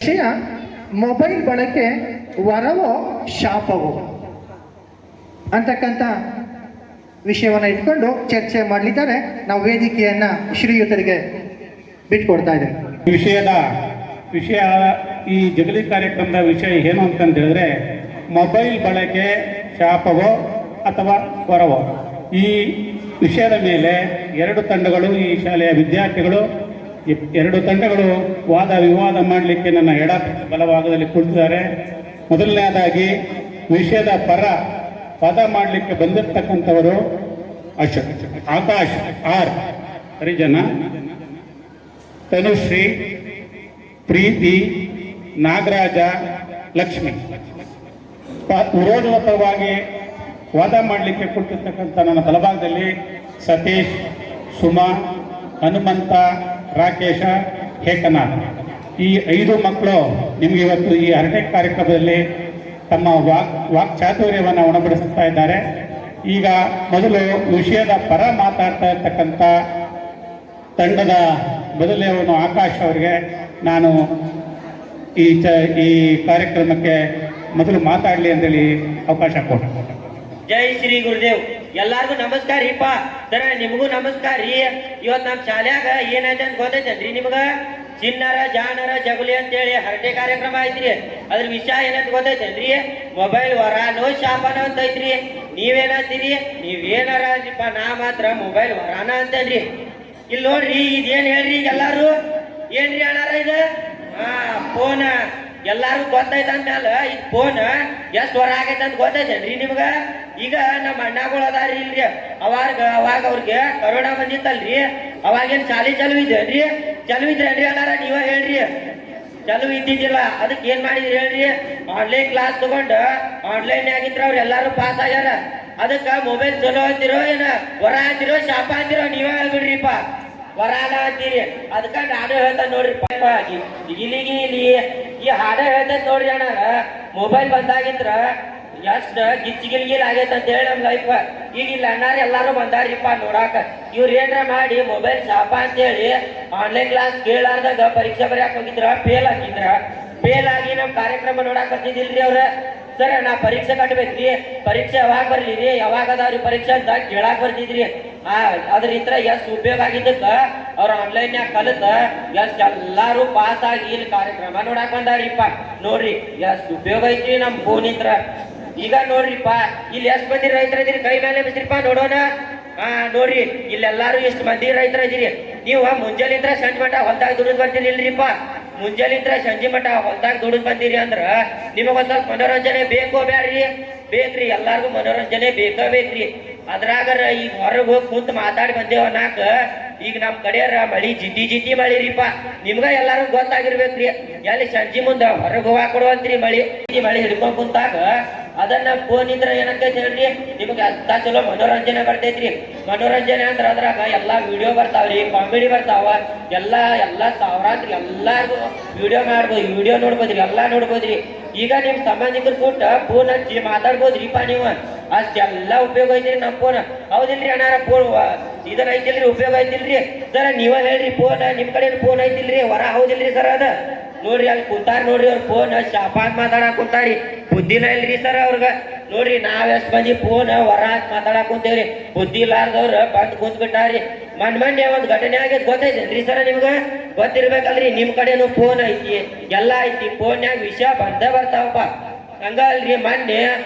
ವಿಷಯ ಮೊಬೈಲ್ ಬಳಕೆ ವರವೋ ಶಾಪವೋ ಅಂತಕ್ಕಂಥ ವಿಷಯವನ್ನು ಇಟ್ಕೊಂಡು ಚರ್ಚೆ ಮಾಡಲಿದ್ದಾರೆ. ನಾವು ವೇದಿಕೆಯನ್ನ ಶ್ರೀಯುತರಿಗೆ ಬಿಟ್ಕೊಡ್ತಾ ಇದ್ದೇವೆ. ವಿಷಯ ಈ ಜಗಲಿ ಕಾರ್ಯಕ್ರಮದ ವಿಷಯ ಏನು ಅಂತಂತ ಹೇಳಿದ್ರೆ, ಮೊಬೈಲ್ ಬಳಕೆ ಶಾಪವೋ ಅಥವಾ ವರವೋ, ಈ ವಿಷಯದ ಮೇಲೆ ಎರಡು ತಂಡಗಳು, ಈ ಶಾಲೆಯ ವಿದ್ಯಾರ್ಥಿಗಳು ಎರಡು ತಂಡಗಳು ವಾದ ವಿವಾದ ಮಾಡಲಿಕ್ಕೆ ನನ್ನ ಎಡ ಬಲಭಾಗದಲ್ಲಿ ಕುಳಿತಿದ್ದಾರೆ. ಮೊದಲನೇದಾಗಿ ವಿಷಯದ ಪದ ಮಾಡಲಿಕ್ಕೆ ಬಂದಿರತಕ್ಕಂಥವರು ಆಕಾಶ್ ಆರ್ ಹರಿಜನ, ತನುಶ್ರೀ, ಪ್ರೀತಿ, ನಾಗರಾಜ, ಲಕ್ಷ್ಮಿ. ವಿರೋಧದ ಪರವಾಗಿ ವಾದ ಮಾಡಲಿಕ್ಕೆ ಕೊಟ್ಟಿರ್ತಕ್ಕಂಥ ನನ್ನ ಬಲಭಾಗದಲ್ಲಿ ಸತೀಶ್, ಸುಮಾ, ಹನುಮಂತ, ರಾಕೇಶ, ಹೇಕನಾಥ್. ಈ 5 ಮಕ್ಕಳು ನಿಮಗೆ ಇವತ್ತು ಈ ಹರಟೆ ಕಾರ್ಯಕ್ರಮದಲ್ಲಿ ತಮ್ಮ ವಾಕ್ಚಾತುರ್ಯವನ್ನು ಉಣಬಡಿಸ್ತಾ ಇದ್ದಾರೆ. ಈಗ ಮೊದಲು ವಿಷಯದ ಪರ ಮಾತಾಡ್ತಾ ಇರ್ತಕ್ಕಂಥ ತಂಡದ ಮೊದಲನೇವನು ಆಕಾಶ್ ಅವರಿಗೆ ನಾನು ಈ ಕಾರ್ಯಕ್ರಮಕ್ಕೆ ಮೊದಲು ಮಾತಾಡಲಿ ಅಂತೇಳಿ ಅವಕಾಶ ಕೊಟ್ಟೆ. ಜೈ ಶ್ರೀ ಗುರುದೇವ್. ಎಲ್ಲಾರ್ಗು ನಮಸ್ಕಾರ ರೀಪ. ಸರ ನಿಮಗೂ ನಮಸ್ಕಾರ ರೀ. ಇವತ್ತು ನಮ್ಮ ಶಾಲ್ಯಾಗ ಏನೈತೆ ಅಂತ ಗೊತ್ತೈತೇನ್ರಿ ನಿಮ್ಗ? ಚಿನ್ನರ ಜಾಣರ ಜಗುಲಿ ಅಂತೇಳಿ ಹರಟೆ ಕಾರ್ಯಕ್ರಮ ಐತ್ರಿ. ಅದ್ರ ವಿಷಯ ಏನಂತ ಗೊತ್ತೈತೇನ್ರಿ? ಮೊಬೈಲ್ ವರಾನೋ ಶಾಪನೋ ಅಂತ ಐತ್ರಿ. ನೀವೇನಂತೀರಿ? ನೀವೇನಾರ ಅಂತೀಪ, ನಾ ಮಾತ್ರ ಮೊಬೈಲ್ ವರಾನ ಅಂತೇನ್ರಿ. ಇಲ್ಲಿ ನೋಡ್ರಿ, ಇದೇನ್ ಹೇಳ್ರಿ ಎಲ್ಲಾರು? ಏನ್ರಿ ಅಣ್ಣಾರ ಇದು? ಫೋನ್ ಎಲ್ಲಾರು ಗೊತ್ತೈತ ಅಂದ್ಮೇಲೆ ಇದು ಫೋನ್ ಎಷ್ಟು ಹೊರ ಆಗೈತೆ ಅಂತ ಗೊತ್ತೈತೇನ್ರಿ ನಿಮ್ಗ? ಈಗ ನಮ್ಮ ಅಣ್ಣಗಳು ಅದಾರಿ ಇಲ್ರಿ, ಅವಾಗ ಅವ್ರಿಗೆ ಕರೋನಾ ಬಂದಿತ್ತಲ್ರಿ, ಅವಾಗೇನ್ ಶಾಲಿ ಚಲೋ ಇದ್ದೇನ್ರಿ? ಚಲೋ ಇದ್ರೇನ್ರಿ ಅಣ್ಣಾರ? ನೀವ ಹೇಳ್ರಿ. ಚಲೋ ಇದ್ದಿದ್ದಿಲ್ಲ. ಅದಕ್ಕೆ ಏನ್ ಮಾಡಿದ್ರಿ ಹೇಳ್ರಿ? ಆನ್ಲೈನ್ ಕ್ಲಾಸ್ ತಗೊಂಡು ಆನ್ಲೈನ್ ಆಗಿದ್ರ ಅವ್ರು ಎಲ್ಲಾರು ಪಾಸ್ ಆಗ್ಯಾರ. ಅದಕ್ಕ ಮೊಬೈಲ್ ಚಲೋ ಅಂತಿರೋ ಏನ ಹೊರ ಅಂತಿರೋ ಶಾಪ ಅಂತಿರೋ ನೀವ ಹೇಳ್ಬಿಡ್ರಿಪ್ಪ. ವರಾನ ಅಂತೀರಿ. ಅದಕ್ಕ ನಾನು ಹೇಳ್ತಾನೆ ನೋಡ್ರಿಪ್ಪ. ಇಲ್ಲಿ ಈ ಹಾಡ ಹೇಳ್ತೈತೆ ನೋಡ್ರಿ ಅಣ್ಣಾರ. ಮೊಬೈಲ್ ಬಂದಾಗಿದ್ರ ಎಷ್ಟ ಗಿಚ್ಚಿಗಿಲ್ಗಿಲ್ ಆಗೈತೆ ಅಂತ ಹೇಳಿ ನಮ್ ಲೈಫ್. ಈಗ ಇಲ್ಲ ಅಣ್ಣಾರ ಎಲ್ಲಾರು ಬಂದಾರಿಪ್ಪ ನೋಡಾಕ. ಇವ್ರು ಏನ್ರ ಮಾಡಿ ಮೊಬೈಲ್ ಶಾಪ ಅಂತೇಳಿ ಆನ್ಲೈನ್ ಕ್ಲಾಸ್ ಕೇಳಾರ್ದಾಗ ಪರೀಕ್ಷೆ ಬರ್ಯಾಕ ಹೋಗಿದ್ರ, ಫೇಲ್ ಆಗಿ ನಮ್ ಕಾರ್ಯಕ್ರಮ ನೋಡಾಕ್ ಬರ್ತಿದ್ದಿಲ್ರಿ ಅವ್ರ. ಸರ್ ನಾ ಪರೀಕ್ಷೆ ಕಟ್ಬೇಕ್ರಿ, ಪರೀಕ್ಷೆ ಯಾವಾಗ ಬರ್ಲಿ ರೀ, ಯಾವಾಗ ಅದಾವ್ರಿ ಪರೀಕ್ಷೆ ಅಂತ ಕೇಳಾಕ್ ಬರ್ತಿದ್ರಿ. ಅದ್ರಿಂದ ಎಷ್ಟು ಉಪಯೋಗ ಆಗಿದ್ದಕ್ಕ ಅವ್ರ ಆನ್ಲೈನ್ಯಾಗ ಕಲಿತ ಎಷ್ಟು ಎಲ್ಲಾರು ಪಾಸ್ ಆಗಿ ಇಲ್ಲಿ ಕಾರ್ಯಕ್ರಮ ನೋಡಾಕ್ ಬಂದಾರಿಪ್ಪ. ನೋಡ್ರಿ ಎಷ್ಟು ಉಪಯೋಗ ಐತ್ರಿ ನಮ್ ಫೋನ್ ಇತ್ರ. ಈಗ ನೋಡ್ರಿಪ್ಪ, ಇಲ್ಲಿ ಎಷ್ಟು ಮಂದಿ ರೈತರ ಇದೀರಿ? ಕೈ ಮೇಲೆ ಬಿಸ್ರಿಪ್ಪ ನೋಡೋಣ. ನೋಡ್ರಿ ಇಲ್ಲೆಲ್ಲಾರು ಎಷ್ಟು ಮಂದಿ ರೈತರ ಇದೀರಿ. ನೀವು ಮುಂಜಾನಿಂದ ಸಂಜೆ ಮಠ ಹೊಲ್ದಾಗ ದುಡಿದ್ ಬರ್ತೀರಿಲ್ರಿಪ್ಪ. ಮುಂಜಾನಿಂದ ಸಂಜೆ ಮಠ ಹೊಲ್ದಾಗ ದುಡಿದ್ ಬಂದಿರಿ ಅಂದ್ರ ನಿಮಗೊಂದ್ ಸ್ವಲ್ಪ ಮನೋರಂಜನೆ ಬೇಕೋ ಬ್ಯಾಡ್ರಿ? ಬೇಕ್ರಿ. ಎಲ್ಲಾರ್ಗು ಮನೋರಂಜನೆ ಬೇಕ್ರಿ. ಅದ್ರಾಗರ ಈಗ ಹೊರಗೆ ಹೋಗಿ ಕುಂತ ಮಾತಾಡಿ ಬಂದೇವ ನಾಕ. ಈಗ ನಮ್ ಕಡೆಯರ ಮಳಿ ಜಿದ್ದಿ ಮಳಿರಿಪ್ಪ. ನಿಮ್ಗ ಎಲ್ಲಾರು ಗೊತ್ತಾಗಿರ್ಬೇಕ್ರಿ. ಎಲ್ಲಿ ಸಂಜೆ ಮುಂದ ಹೊರಗೆ ಹೋಗಾಕ್ ಕೊಡುವಂತ್ರಿ ಮಳಿ ಹಿಡ್ಕೊಂಡ್ ಕುಂತಾಗ ಅದನ್ನ ಫೋನ್ ಇದ್ರ ಏನಂತೈತಿ ಹೇಳ್ರಿ? ನಿಮ್ಗೆ ಅಂತ ಚಲೋ ಮನೋರಂಜನೆ ಬರ್ತೈತ್ರಿ. ಮನೋರಂಜನೆ ಅಂದ್ರ ಅದ್ರಾಗ ಎಲ್ಲಾ ವಿಡಿಯೋ ಬರ್ತಾವ್ರಿ, ಕಾಮಿಡಿ ಬರ್ತಾವ, ಎಲ್ಲಾ ಸಾವಿರಾತ್ರಿ ಎಲ್ಲಾರ್ಗು ವಿಡಿಯೋ ನೋಡ್ಬೋದ್ರಿ, ಎಲ್ಲಾ ನೋಡ್ಬೋದ್ರಿ. ಈಗ ನಿಮ್ ಸಂಬಂಧಿಕರು ಕೊಟ್ಟ ಫೋನ್ ಹಚ್ಚಿ ಮಾತಾಡ್ಬೋದ್ರಿಪ್ಪ ನೀವು. ಅಷ್ಟೆಲ್ಲಾ ಉಪಯೋಗ ಐತಿರಿ ನಮ್ ಫೋನ್. ಹೌದಿಲ್ರಿ ಅಣ್ಣಾರ? ಫೋನ್ ಇದನ್ನ ಐತಿಲ್ರಿ, ಉಪಯೋಗ ಐತಿಲ್ರಿ? ಸರ ನೀವ ಹೇಳ್ರಿ, ಫೋನ್ ನಿಮ್ ಕಡೆ ಫೋನ್ ಐತಿಲ್ರಿ ವರ? ಹೌದಿಲ್ರಿ ಸರ್? ಅದ ನೋಡ್ರಿ ಅಲ್ಲಿ ಕುಂತಾರ ನೋಡ್ರಿ, ಅವ್ರ ಫೋನ್ ಶಾಪ ಅಂತ ಮಾತಾಡಕ್ ಕುಂತಾರಿ. ಬುದ್ಧಿನ ಇಲ್ರಿ ಸರ್ ಅವ್ರಗ. ನೋಡ್ರಿ ನಾವ್ ಎಷ್ಟ್ ಮಂದಿ ಫೋನ್ ವರ ಅಂತ ಮಾತಾಡಕ್ ಕುಂತೇವ್ರಿ, ಬುದ್ಧಿ ಇಲ್ಲಾರ್ದವ್ರ ಬಂದ್ ಕುಂತ್ ಬಿಟ್ಟಾರಿ. ಮೊನ್ನೆ ಒಂದ್ ಘಟನೆ ಆಗೈತ್ ಗೊತ್ತೈತೇನ್ರಿ ಸರ ನಿಮ್ಗ? ಗೊತ್ತಿರ್ಬೇಕಲ್ರಿ. ನಿಮ್ ಕಡೆನು ಫೋನ್ ಐತಿ, ಎಲ್ಲಾ ಐತಿ. ಫೋನ್ಯಾಗ ವಿಷಯ ಬಂದೇ ಬರ್ತಾವಪ್ಪ. ಹಂಗಲ್ರಿ, ಮೊನ್ನೆ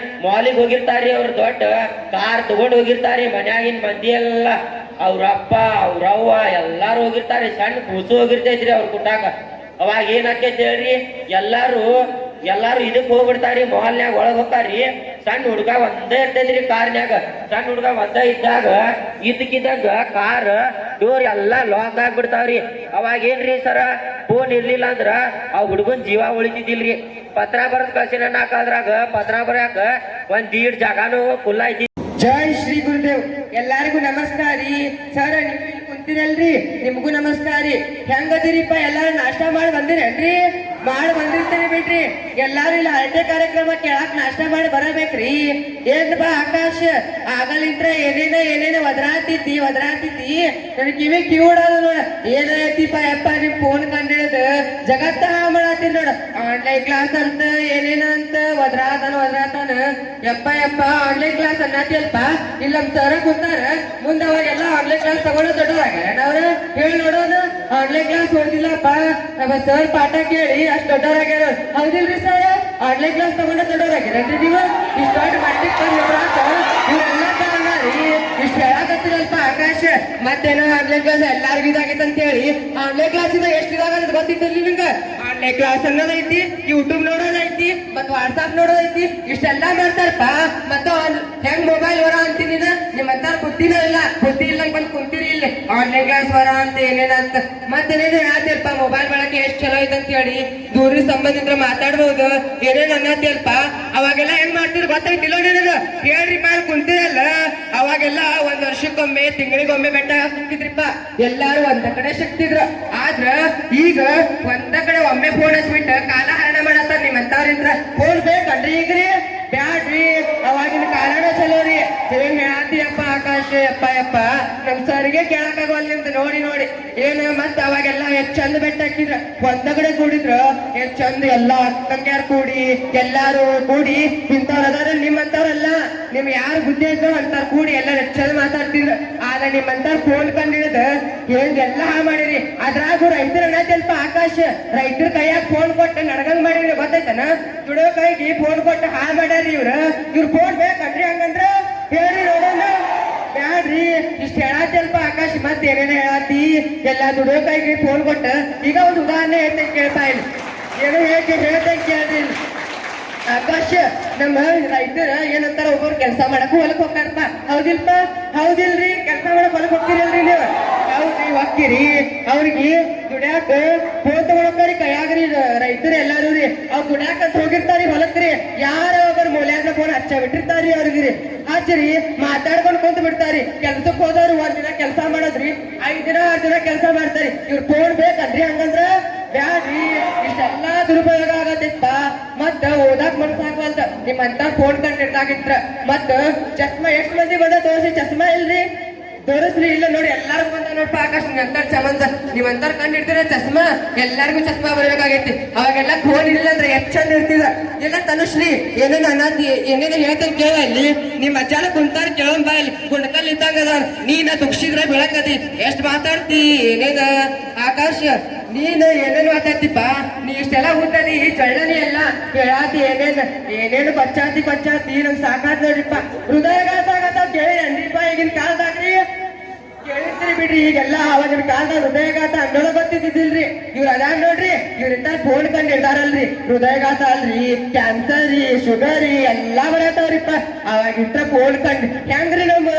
ಮಾಲಿಗೆ ಹೋಗಿರ್ತಾರಿ, ಅವ್ರ ದೊಡ್ಡ ಕಾರ್ ತಗೊಂಡ್ ಹೋಗಿರ್ತಾರಿ. ಮನ್ಯಾಗಿನ ಮಂದಿ ಎಲ್ಲ, ಅವ್ರಪ್ಪ ಅವ್ರವ್ವ ಎಲ್ಲಾರು ಹೋಗಿರ್ತಾರಿ. ಸಣ್ಣ ಕೂಸು ಹೋಗಿರ್ತೈತ್ರಿ ಅವ್ರ ಕುಟಾಕ. ಅವಾಗ ಏನಾಕೈತಿ ಹೇಳ್ರಿ? ಎಲ್ಲಾರು ಇದಕ್ ಹೋಗ್ಬಿಡ್ತಾರಿ, ಮಾಲ್ನ್ಯಾಗ ಒಳಗ್ ಹೋಗ್ತಾರಿ. ಸಣ್ಣ ಹುಡ್ಗ ಒಂದೇ ಇರ್ತೈತ್ರಿ ಕಾರ್ನ್ಯಾಗ. ಸಣ್ಣ ಹುಡ್ಗ ಒಂದೇ ಇದ್ದಾಗ ಇದಕ್ಕಿದ್ದಾಗ ಕಾರ್ ಡೋರ್ ಎಲ್ಲಾ ಲಾಕ್ ಆಗ್ಬಿಡ್ತಾವ್ರಿ. ಅವಾಗ ಏನ್ರಿ ಸರ? ಫೋನ್ ಇರ್ಲಿಲ್ಲ ಅಂದ್ರ ಆ ಹುಡ್ಗನ್ ಜೀವ ಉಳಿತಿದ್ದಿಲ್ರಿ. ಪತ್ರ ಬರದ್ ಕಳ್ಸಿನ ನಾಕಾದ್ರಾಗ ಪತ್ರ ಬರ್ಯಾಕ ಒಂದ್ ದೀಡ್ ಜಾಗಾನು ಕುಲ್ಲ ಐತಿ. ಜೈ ಶ್ರೀ ಗುರುದೇವ್. ಎಲ್ಲಾರಿಗೂ ನಮಸ್ಕಾರ ರೀ. ಸರ್ ನೀವು ಇಲ್ಲಿ ಕುಂತಿರಲ್ರಿ, ನಿಮ್ಗೂ ನಮಸ್ಕಾರ ರೀ. ಹೆಂಗದಿರಿಪ್ಪ? ಎಲ್ಲಾರು ನಾಷ್ಟ ಮಾಡಿ ಬಂದಿರೇನ್ರಿ? ಮಾಡಿ ಬಂದಿರ್ತೀರಿ ಬಿಡ್ರಿ ಎಲ್ಲಾರು ಇಲ್ಲ ಹರಟೆ ಕಾರ್ಯಕ್ರಮ ಕೇಳಾಕ್ ನಾಷ್ಟ ಮಾಡಿ ಬರಬೇಕ್ರಿ. ಏನ್ಪಾ ಆಕಾಶ್ ಆಗಲಿಂತ್ರ ಏನೇನ ಒದರಾತಿದ್ದಿ ನನ್ ಕಿವಿ ಕಿವಿಡೋದ ನೋಡ. ಏನೈತಿಪ್ಪ ಯಪ್ಪ ನಿಮ್ ಫೋನ್ ಕಂಡಿಡದ ಜಗತ್ತ ಮಾಡತ್ತೀರಿ ನೋಡ. ಆನ್ಲೈನ್ ಕ್ಲಾಸ್ ಅಂತ ಏನೇನ ಅಂತ ಒದರಾತಾನ ಯಪ್ಪ ಆನ್ಲೈನ್ ಕ್ಲಾಸ್ ಅನ್ನತಿಯಲ್ಪ. ಇಲ್ಲ ನಮ್ ಸರ್ ಕೂತಾರ ಮುಂದ ಅವಾಗೆಲ್ಲ ಆನ್ಲೈನ್ ಕ್ಲಾಸ್ ತಗೊಂಡು ದೊಡ್ಡದಾಗ ಅವ್ರ ಹೇಳಿ ನೋಡೋಣ. ಆನ್ಲೈನ್ ಕ್ಲಾಸ್ ಓದಿಲ್ಲಪ್ಪ ನಮ್ಮ ಸರ್ ಪಾಠ ಕೇಳಿ ಅಷ್ಟ್ ದೊಡ್ಡವರಾಗ್ಯಾರ. ಹೌದಿಲ್ರಿ ಸರ್? ಆನ್ಲೈನ್ ಕ್ಲಾಸ್ ತಗೊಂಡ ದೊಡ್ಡವರಾಗ್ಯಾರೇನ್ರಿ ನೀವು? ಇಷ್ಟ ಮಾಡ್ಲಿಕ್ಕೆ ಇವ್ರೆಲ್ಲ ಇಷ್ಟ ಹೇಳಕತ್ತಿರಲ್ಪ ಆಕಾಶ. ಮತ್ತೇನೋ ಆನ್ಲೈನ್ ಕ್ಲಾಸ್ ಎಲ್ಲಾರ್ಗು ಇದಾಗೈತೆ ಅಂತ ಹೇಳಿ ಆನ್ಲೈನ್ ಕ್ಲಾಸ್ ಇಂದ ಎಷ್ಟು ಇದಾಗಲ್ಲ ಗೊತ್ತಿತ್ತಲ್ಲಿ ನಿಮ್ಗೆ? ಆನ್ಲೈನ್ ಕ್ಲಾಸ್ ಅನ್ನೋದೈತಿ, ಯೂಟ್ಯೂಬ್ ನೋಡೋದೈತಿ, ಮತ್ ವಾಟ್ಸಾಪ್ ನೋಡೋದೈತಿ, ಇಷ್ಟೆಲ್ಲಾ ಮಾಡ್ತಾರಪ್ಪ. ಮತ್ತ ಹೆಂಗ್ ಮೊಬೈಲ್ ವರ ಅಂತೀನಿ ನಿಮ್ಮಂತಾರ ಬುದ್ಧಿ ಇಲ್ಲ ಬಂದ್ ಕುಂತೀರಿ ಇಲ್ಲಿ ಆನ್ಲೈನ್ ಕ್ಲಾಸ್ ವರ ಅಂತ ಏನೇನಂತ. ಮತ್ತೇನೇನು ಹೇಳ್ತಿಲ್ಪ ಮೊಬೈಲ್ ಬಳಕೆ ಎಷ್ಟ್ ಚಲೋ ಐತೆ ಅಂತ ಹೇಳಿ ದೂರ ಸಂಬಂಧ ಇದ್ರೆ ಮಾತಾಡ್ಬೋದು ಏನೇನ್ ಅನ್ನತಿಯಲ್ಪ. ಅವಾಗೆಲ್ಲ ಹೆಂಗ್ ಮಾಡ್ತಿದ್ರು ಗೊತ್ತಾಯ್ತಿಲ್ಲ ನಿನಗ? ಹೇಳ್ರಿ ಮೇಲೆ ಕುಂತಿರಲ್ಲ ಅವಾಗೆಲ್ಲ ಒಂದ್ ವರ್ಷಕ್ಕೊಮ್ಮೆ ತಿಂಗಳಿಗೊಮ್ಮೆ ಬೆಟ್ಟ ಹಾಕ್ತಿದ್ರಿಪ್ಪ. ಎಲ್ಲಾರು ಒಂದ ಕಡೆ ಸಿಕ್ತಿದ್ರು. ಆದ್ರ ಈಗ ಒಂದ ಕಡೆ ಒಮ್ಮೆ ಫೋನ್ ಹಚ್ಬಿಟ್ಟು ಕಾಲ ಹರಣ ಮಾಡತ್ತಾರ ನಿಮ್ಮಂತಾವ್ರಿಂದ್ರ. ಫೋನ್ ಬೇಕನ್ರಿ ಈಗ್ರಿ? ಬ್ಯಾಡ್ರಿ, ಅವಾಗಿನ ಕಾರಣ ಚಲೋ ರೀ. ಏನ್ ಹೇಳ್ತೀಯಪ್ಪ ಆಕಾಶ? ಯಪ್ಪ ನಮ್ ಸರ್ಗೆ ಕೇಳಕ್ಕಾಗವಲ್ಲ ಅಂತ ನೋಡಿ ಏನ್ ಮತ್ತ ಅವಾಗೆಲ್ಲ ಎಷ್ಟ್ ಚಂದ ಬೆಟ್ಟ ಹಾಕಿದ್ರ ಒಂದ ಕಡೆ ಕೂಡಿದ್ರು ಎಷ್ಟ್ ಚಂದ ಎಲ್ಲ ಅಕ್ಕಂಗ್ಯಾರ ಕೂಡಿ ಎಲ್ಲಾರು ಕೂಡಿ ಇಂಥವ್ರ ಅದಾರ. ನಿಮ್ಮಂತವ್ರಲ್ಲ, ನಿಮ್ ಯಾರು ಬುದ್ಧಿ ಇದ್ರು ಅಂತಾರ ಕೂಡಿ ಎಲ್ಲ ಚಂದ ಮಾತಾಡ್ತಿದ್ರು. ಆದ್ರೆ ನಿಮ್ಮಂತಾರ ಫೋನ್ ಕಂಡಿಡದ ಏನ್ ಎಲ್ಲ ಮಾಡಿರಿ. ಅದ್ರಾಗೂ ರೈತರ ಅನ್ನತಿಲ್ಪ ಆಕಾಶ. ರೈತರ ಕೈಯಾಗ ಫೋನ್ ಕೊಟ್ಟು ನಡ್ಗಂಗ್ ಮಾಡಿರಿ ಗೊತ್ತೈತನ? ದುಡೋ ಕೈಗೆ ಫೋನ್ ಕೊಟ್ಟು ಹಾಳು ಮಾಡ್ಯಾರಿ ಇವ್ರ ಫೋನ್ ಬೇಕನ್ರಿ? ಹಂಗಂದ್ರ ಹೇಳ್ರಿ ನೋಡೋಣ. ಬ್ಯಾಡ್ರಿ, ಇಷ್ಟ ಹೇಳತ್ತಲ್ಪ ಆಕಾಶ. ಮತ್ತೆ ಏನೇನ ಹೇಳತ್ತಿ ಎಲ್ಲ ದುಡೋ ಕೈಗೆ ಫೋನ್ ಕೊಟ್ಟ. ಈಗ ಒಂದು ಉದಾಹರಣೆ ಹೇಳ್ತೇನೆ ಕೇಳ್ತಾ ಇಲ್ಲ. ಏನೋ ಹೇಳ್ತೇನೆ ಕೇಳ್ರಿ ಆಕಾಶ. ನಮ್ಮ ರೈತರ ಏನಂತಾರ ಒಬ್ಬರು ಕೆಲಸ ಮಾಡಕ್ ಹೊಲಕ್ ಹೋಗ್ತಾರಪ್ಪ. ಹೌದಿಲ್ರಿ? ಕೆಲಸ ಮಾಡಕ್ ಹೊಲಕ್ ಹೋಗ್ತೀರಲ್ರಿ ನೀವು? ಹೌದ್ರಿ, ಹೋಗ್ತೀರಿ. ಅವ್ರಿಗೆ ದುಡ್ಯಾಕ ಫೋನ್ ತಗೊಳಕ್ರಿ ಕೈಯಾಗ್ರಿ ರೈತರು ಎಲ್ಲಾರು ರೀ. ಅವ್ರು ದುಡ್ಯಾಕ ಅಂತ ಹೋಗಿರ್ತಾರಿ ಹೊಲಕ್ರಿ. ಯಾರ ಒಬ್ಬರು ಮೂಲ್ಯಾಗ ಫೋನ್ ಹಚ್ಚ ಬಿಟ್ಟಿರ್ತಾರಿ ಅವ್ರಿಗೆ. ಹಚ್ಚರಿ ಮಾತಾಡ್ಕೊಂಡ್ ಕುಂತ ಬಿಡ್ತಾರಿ. ಕೆಲ್ಸಕ್ಕೆ ಹೋದವ್ರು ಒಂದ್ ದಿನ ಕೆಲಸ ಮಾಡೋದ್ರಿ, 5 ದಿನ 6 ದಿನ ಕೆಲಸ ಮಾಡ್ತಾರಿ. ಇವ್ರ ಫೋನ್ ಬೇಕನ್ರಿ? ಹಂಗಂದ್ರ ಬ್ಯಾಡ್ರಿ, ಇಷ್ಟೆಲ್ಲಾ ದುರುಪಯೋಗ ಆಗತ್ತಿಪ್ಪ. ಮತ್ತ ಓದಾಕ್ ಮನಸ್ಸಾಗವಲ್ದ ನಿಮ್ಮಂತ ಫೋನ್ ಕಂಡಿರ್ತಾಗಿತ್ರ. ಮತ್ತ ಚಸ್ಮಾ ಎಷ್ಟ್ ಮಂದಿ ಬಂದ ತೋರಿಸಿ ಚಸ್ಮಾ ಇಲ್ರಿ? ತೋರಿಸ್ರಿ. ಇಲ್ಲ ನೋಡಿ ಎಲ್ಲಾರು ಬಂದ ನೋಡ್ಪ ಆಕಾಶ. ನಿಮ್ಮಂತಾರ ಚಮಂದ ನೀವಂತಾರ ಕಂಡಿಡ್ತೀರ ಚಸ್ಮಾ. ಎಲ್ಲಾರ್ಗು ಚಸ್ಮಾ ಬರ್ಬೇಕಾಗೈತಿ. ಅವಾಗೆಲ್ಲ ಫೋನ್ ಇಲ್ಲ ಅಂದ್ರೆ ಎಷ್ಟ್ ಚಂದ ಇರ್ತಿದ. ಎಲ್ಲ ತನುಶ್ರೀ ಏನೇನು ಅನ್ನತಿ ಏನೇನು ಹೇಳ್ತೇನೆ ಕೇಳ. ಇಲ್ಲಿ ನಿಮ್ ಅಜ್ಜಾನ ಕುಂತಾರ ಕೇಳಂಬ. ಇಲ್ಲಿ ಗುಂಡಕಲ್ ಇದ್ದಂಗದ ನೀನ ತುಕ್ಷಿದ್ರ ಬೆಳಕತಿ. ಎಷ್ಟ್ ಮಾತಾಡ್ತಿ ಏನೇನ ಆಕಾಶ? ನೀನು ಏನೇನು ಮಾತಾಡ್ತಿಪ್ಪ? ನೀ ಇಷ್ಟೆಲ್ಲ ಊಟದಿ ಚಳ್ಳನಿ ಎಲ್ಲ ಕೇಳಾತಿ ಏನೇನು ಬಚ್ಚಾತಿ ನಂಗೆ ಸಾಕಾತ್ ನೋಡ್ರಿಪ್ಪ. ಹೃದಯಘಾತ ಆಗತ್ತ ಕೇಳಿರನ್ರಿಪ್ಪ ಈಗಿನ ಕಾಲದಾಗ್ರಿ? ಕೇಳಿರ್ತೀರಿ ಬಿಡ್ರಿ. ಈಗೆಲ್ಲ ಅವಾಗಿನ ಕಾಲದಾಗ ಹೃದಯಘಾತ ಅನ್ನೋದ ಗೊತ್ತಿದ್ದಿಲ್ರಿ. ಇವ್ರ ಅದಾರ ನೋಡ್ರಿ, ಇವ್ರಿಂದ ಫೋನ್ ಕಂಡು ಇರ್ತಾರಲ್ರಿ. ಹೃದಯಘಾತ ಅಲ್ರಿ, ಕ್ಯಾನ್ಸರ್ ರೀ, ಶುಗರ್ ರೀ ಎಲ್ಲಾ ಬರತಾವ್ರಿಪ್ಪ. ಅವಾಗಿಂತ ಫೋನ್ ಕಂಡು ಹೆಂಗ್ರಿ ನಮ್ಮ